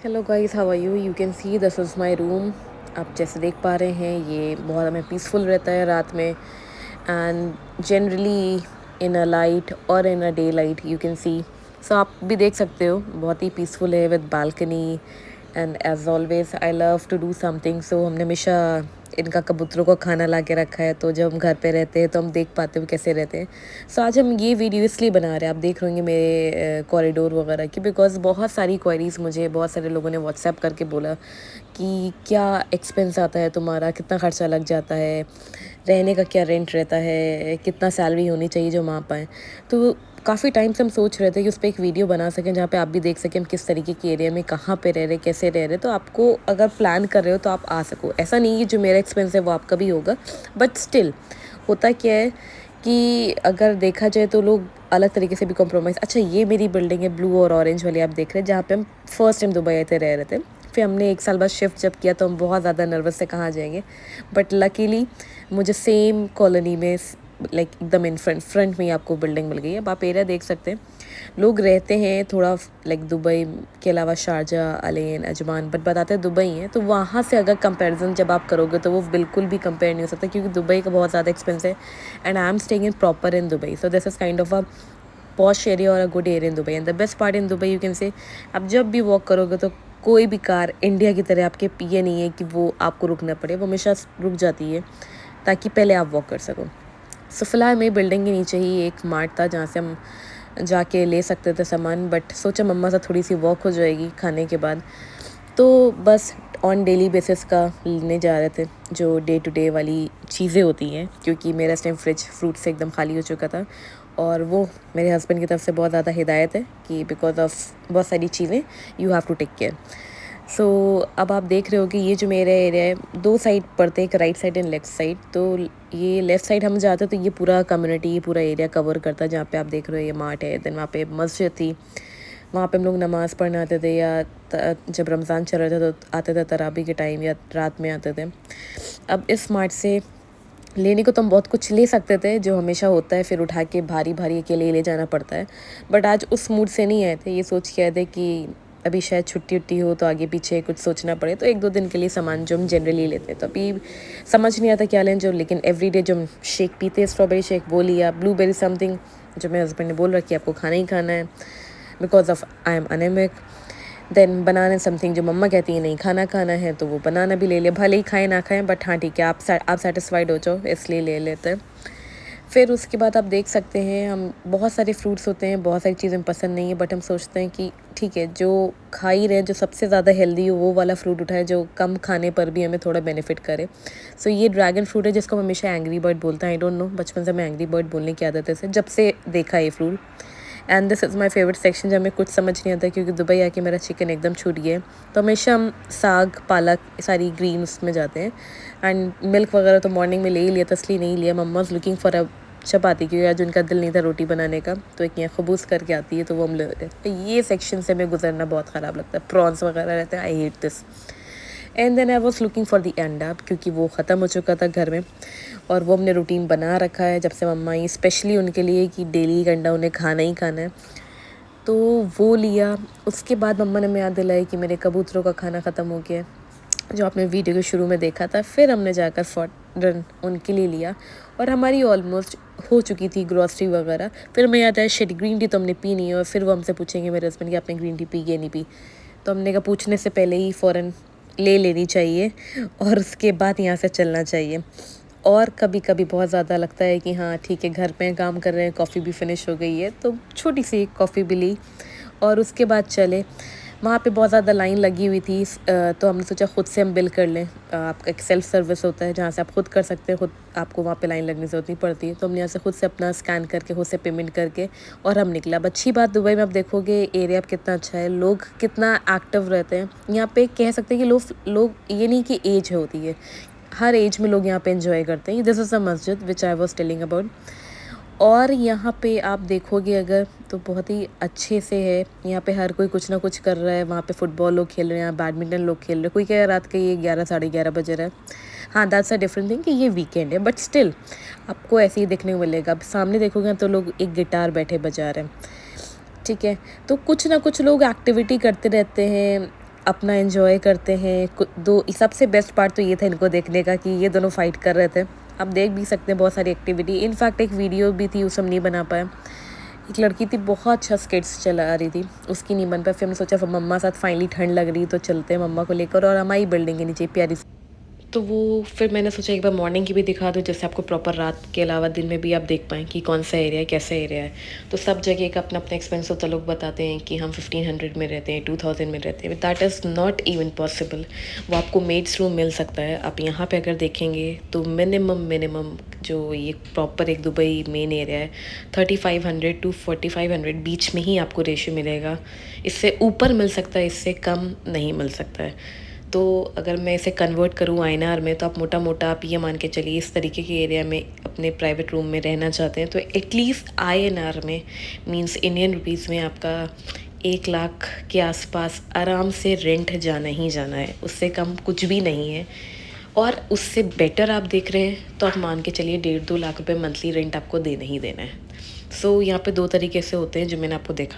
Hello guys, how are you? You can see this is my room. आप जैसे देख पा रहे हैं, ये बहुत हमें पीसफुल रहता है रात में। And generally in a light और in a daylight you can see, so आप भी देख सकते हो, बहुत ही पीसफुल है with balcony. And as always I love to do something, so हमने हमेशा इनका कबूतरों को खाना ला के रखा है, तो जब हम घर पे रहते हैं तो हम देख पाते हैं वो कैसे रहते हैं। सो आज हम ये वीडियो इसलिए बना रहे हैं, आप देख रहे होंगे मेरे कॉरिडोर वगैरह की, बिकॉज बहुत सारी क्वेरीज मुझे बहुत सारे लोगों ने व्हाट्सएप करके बोला कि क्या एक्सपेंस आता है तुम्हारा, कितना खर्चा लग जाता है, रहने का क्या रेंट रहता है, कितना सैलरी होनी चाहिए जो हम आ पाएँ। तो काफ़ी टाइम से हम सोच रहे थे कि उस पर एक वीडियो बना सकें जहाँ पे आप भी देख सकें हम किस तरीके के एरिया में कहाँ पे रह रहे, कैसे रह रहे। तो आपको अगर प्लान कर रहे हो तो आप आ सको। ऐसा नहीं है जो मेरा एक्सपेंस है वो आपका भी होगा, बट स्टिल होता क्या है कि अगर देखा जाए तो लोग अलग तरीके से भी कॉम्प्रोमाइज़। अच्छा, ये मेरी बिल्डिंग है ब्लू और ऑरेंज वाली, आप देख रहे हैं, जहाँ पे हम फर्स्ट टाइम दुबई आए थे, रह रहे थे। फिर हमने 1 साल बाद शिफ्ट जब किया तो हम बहुत ज़्यादा नर्वस थे कहाँ जाएंगे, बट लकीली मुझे सेम कॉलोनी में लाइक एकदम इन फ्रंट में ही आपको बिल्डिंग मिल गई है। अब आप एरिया देख सकते हैं, लोग रहते हैं थोड़ा लाइक दुबई के अलावा शारजा, अलेन, अजमान, बट बताते हैं दुबई हैं। तो वहाँ से अगर कंपैरिजन जब आप करोगे तो वो बिल्कुल भी कंपेयर नहीं हो सकता, क्योंकि दुबई का बहुत ज़्यादा एक्सपेंस है। And I am staying in proper in Dubai, so this is kind of a posh area और a good area in Dubai. And the best part in Dubai you can say, आप जब भी walk करोगे तो कोई भी car India की तरह आपके पिए नहीं है कि वो आपको रुकना पड़े, वो हमेशा रुक जाती है ताकि पहले आप वॉक कर सको। सो फिलहाल मेरी बिल्डिंग के नीचे ही एक मार्ट था जहाँ से हम जाके ले सकते थे सामान, बट सोचा मम्मा से थोड़ी सी वॉक हो जाएगी खाने के बाद, तो बस ऑन डेली बेसिस का लेने जा रहे थे जो डे टू डे वाली चीज़ें होती हैं, क्योंकि मेरा इस टाइम फ्रिज फ्रूट से एकदम खाली हो चुका था। और वो मेरे हस्बैंड की तरफ से बहुत ज़्यादा हिदायत है कि बिकॉज ऑफ बहुत सारी चीज़ें you have to take care. So अब आप देख रहे हो कि ये जो मेरा एरिया है, 2 साइड पड़ते हैं, एक right side and left side. तो ये लेफ़्ट साइड हम जाते तो ये पूरा कम्युनिटी, ये पूरा एरिया कवर करता है, जहाँ पे आप देख रहे हो ये मार्ट है। देन वहाँ पे मस्जिद थी, वहाँ पे हम लोग नमाज़ पढ़ने आते थे, या जब रमज़ान चल रहा था तो आते थे तरावी के टाइम, या रात में आते थे। अब इस मार्ट से लेने को तो हम बहुत कुछ ले सकते थे जो हमेशा होता है, फिर उठा के भारी भारी अकेले ले जाना पड़ता है, बट आज उस मूड से नहीं आए थे। ये सोच के आए थे कि अभी शायद छुट्टी उट्टी हो तो आगे पीछे कुछ सोचना पड़े, तो 1-2 दिन के लिए सामान जो हम जनरली लेते हैं, तो अभी समझ नहीं आता क्या लें जो। लेकिन एवरीडे जो हम शेक पीते हैं, स्ट्रॉबेरी शेक वो लिया, ब्लूबेरी समथिंग जो मेरे हस्बैंड ने बोल रखी है आपको खाना ही खाना है because of I am anaemic. Then banana something जो मम्मा कहती है नहीं खाना खाना है, तो वो बनाना भी ले लिया, भले ही खाएं ना खाएं, बट हाँ ठीक है, आप सेटिस्फाइड हो जाओ इसलिए ले लेते हैं। फिर उसके बाद आप देख सकते हैं, हम बहुत सारे फ्रूट्स होते हैं, बहुत सारी चीज़ें पसंद नहीं है, बट हम सोचते हैं कि ठीक है, जो खा ही रहे हैं, जो सबसे ज़्यादा हेल्दी हो वो वाला फ्रूट उठाए जो कम खाने पर भी हमें थोड़ा बेनिफिट करे। सो ये ड्रैगन फ्रूट है जिसको हम हमेशा एंग्री बर्ड बोलते हैं। आई डोंट नो, बचपन से मैं एंग्री बर्ड बोलने की आदत है से जब से देखा है ये fruit. And this is my favourite section, जब हमें कुछ समझ नहीं आता क्योंकि दुबई आके मेरा चिकन एकदम छूट गया है, तो हमेशा हम साग, पालक, सारी ग्रीन उसमें जाते हैं। एंड मिल्क वगैरह तो मॉर्निंग में ले ही लिया था, इसलिए नहीं लिया। मम्मा इज़ लुकिंग फॉर अ चपाती, क्योंकि आज उनका दिल नहीं था रोटी बनाने का, तो एक यहाँ खबूस करके आती है तो वो हम ले लेते हैं। ये सेक्शन से हमें गुजरना बहुत ख़राब लगता है, प्रॉन्स वगैरह रहते हैं, I hate this. And then I was looking for the anda, क्योंकि वो ख़त्म हो चुका था घर में, और वो हमने रूटीन बना रखा है जब से मम्मा आई, स्पेशली उनके लिए कि डेली अंडा उन्हें खाना ही खाना है, तो वो लिया। उसके बाद मम्मा ने मैं याद दिलाई कि मेरे कबूतरों का खाना ख़त्म हो गया है, जो आपने वीडियो के शुरू में देखा था। फिर हमने जाकर फ़ौरन उनके लिए लिया, और हमारी ऑलमोस्ट हो चुकी थी ग्रॉसरी वगैरह। फिर हमें याद आया शिट, ग्रीन टी तो हमने पी नहीं है, और फिर वो हमसे पूछेंगे मेरे हस्बैंड कि आपने ग्रीन टी पी या नहीं पी, तो हमने कहा पूछने से पहले ही फ़ौरन ले लेनी चाहिए और उसके बाद यहाँ से चलना चाहिए। और कभी कभी बहुत ज़्यादा लगता है कि हाँ ठीक है, घर पे काम कर रहे हैं, कॉफ़ी भी फिनिश हो गई है, तो छोटी सी कॉफ़ी भी ली और उसके बाद चले। वहाँ पे बहुत ज़्यादा लाइन लगी हुई थी, तो हमने सोचा ख़ुद से हम बिल कर लें। आपका एक सेल्फ़ सर्विस होता है जहाँ से आप खुद कर सकते हैं, खुद आपको वहाँ पे लाइन लगने की ज़रूरत नहीं पड़ती है। तो हमने यहाँ से खुद से अपना स्कैन करके खुद से पेमेंट करके और हम निकला। अब अच्छी बात दुबई में आप देखोगे एरिया कितना अच्छा है, लोग कितना एक्टिव रहते हैं यहाँ पे। कह सकते हैं कि लोग ये नहीं कि एज होती है, हर एज में लोग यहाँ पे एंजॉय करते हैं। दिस इज़ अ मस्जिद विच आई वॉज टेलिंग अबाउट। और यहाँ पे आप देखोगे अगर तो बहुत ही अच्छे से है, यहाँ पे हर कोई कुछ ना कुछ कर रहा है। वहाँ पे फुटबॉल लोग खेल रहे हैं, बैडमिंटन लोग खेल रहे हैं। कोई कह रात के ये 11 साढ़े 11 बजे रहा है, हाँ दैट्स अ डिफरेंट थिंग कि ये वीकेंड है, बट स्टिल आपको ऐसे ही देखने को मिलेगा। अब सामने देखोगे तो लोग एक गिटार बैठे बजा रहे हैं, ठीक है। तो कुछ ना कुछ लोग एक्टिविटी करते रहते हैं, अपना एंजॉय करते हैं। दो सबसे बेस्ट पार्ट तो ये था इनको देखने का कि ये दोनों फाइट कर रहे थे। आप देख भी सकते हैं बहुत सारी एक्टिविटी, इनफैक्ट एक वीडियो भी थी, उसे हम नहीं बना पाए। एक लड़की थी बहुत अच्छा स्केट्स चला रही थी, उसकी नहीं बन पाई। फिर हमने सोचा फिर मम्मा साथ फाइनली ठंड लग रही तो चलते हैं मम्मा को लेकर, और हमारी बिल्डिंग के नीचे प्यारी। तो वो फिर मैंने सोचा एक बार मॉर्निंग की भी दिखा दूँ, जिससे आपको प्रॉपर रात के अलावा दिन में भी आप देख पाएँ कि कौन सा एरिया है, कैसा एरिया है। तो सब जगह का अपना अपना एक्सपेंस होता, लोग बताते हैं कि हम 1500 में रहते हैं, 2000 में रहते हैं, that is not even possible. वो आपको मेड्स रूम मिल सकता है। आप यहाँ पे अगर देखेंगे तो मिनिमम जो ये प्रॉपर एक दुबई मेन एरिया है, 3500 टू 4500 बीच में ही आपको रेशियो मिलेगा। इससे ऊपर मिल सकता है, इससे कम नहीं मिल सकता है। तो अगर मैं इसे कन्वर्ट करूँ आईएनआर में, तो आप मोटा आप ये मान के चलिए इस तरीके के एरिया में अपने प्राइवेट रूम में रहना चाहते हैं तो एटलीस्ट आईएनआर में, मींस इंडियन रुपीज़ में, आपका 1 लाख के आसपास आराम से रेंट जाना ही जाना है। उससे कम कुछ भी नहीं है। और उससे बेटर आप देख रहे हैं तो आप मान के चलिए 1.5-2 लाख रुपए मंथली रेंट आपको देना ही देना है। सो यहाँ पे 2 तरीके से होते हैं जो मैंने आपको देखा।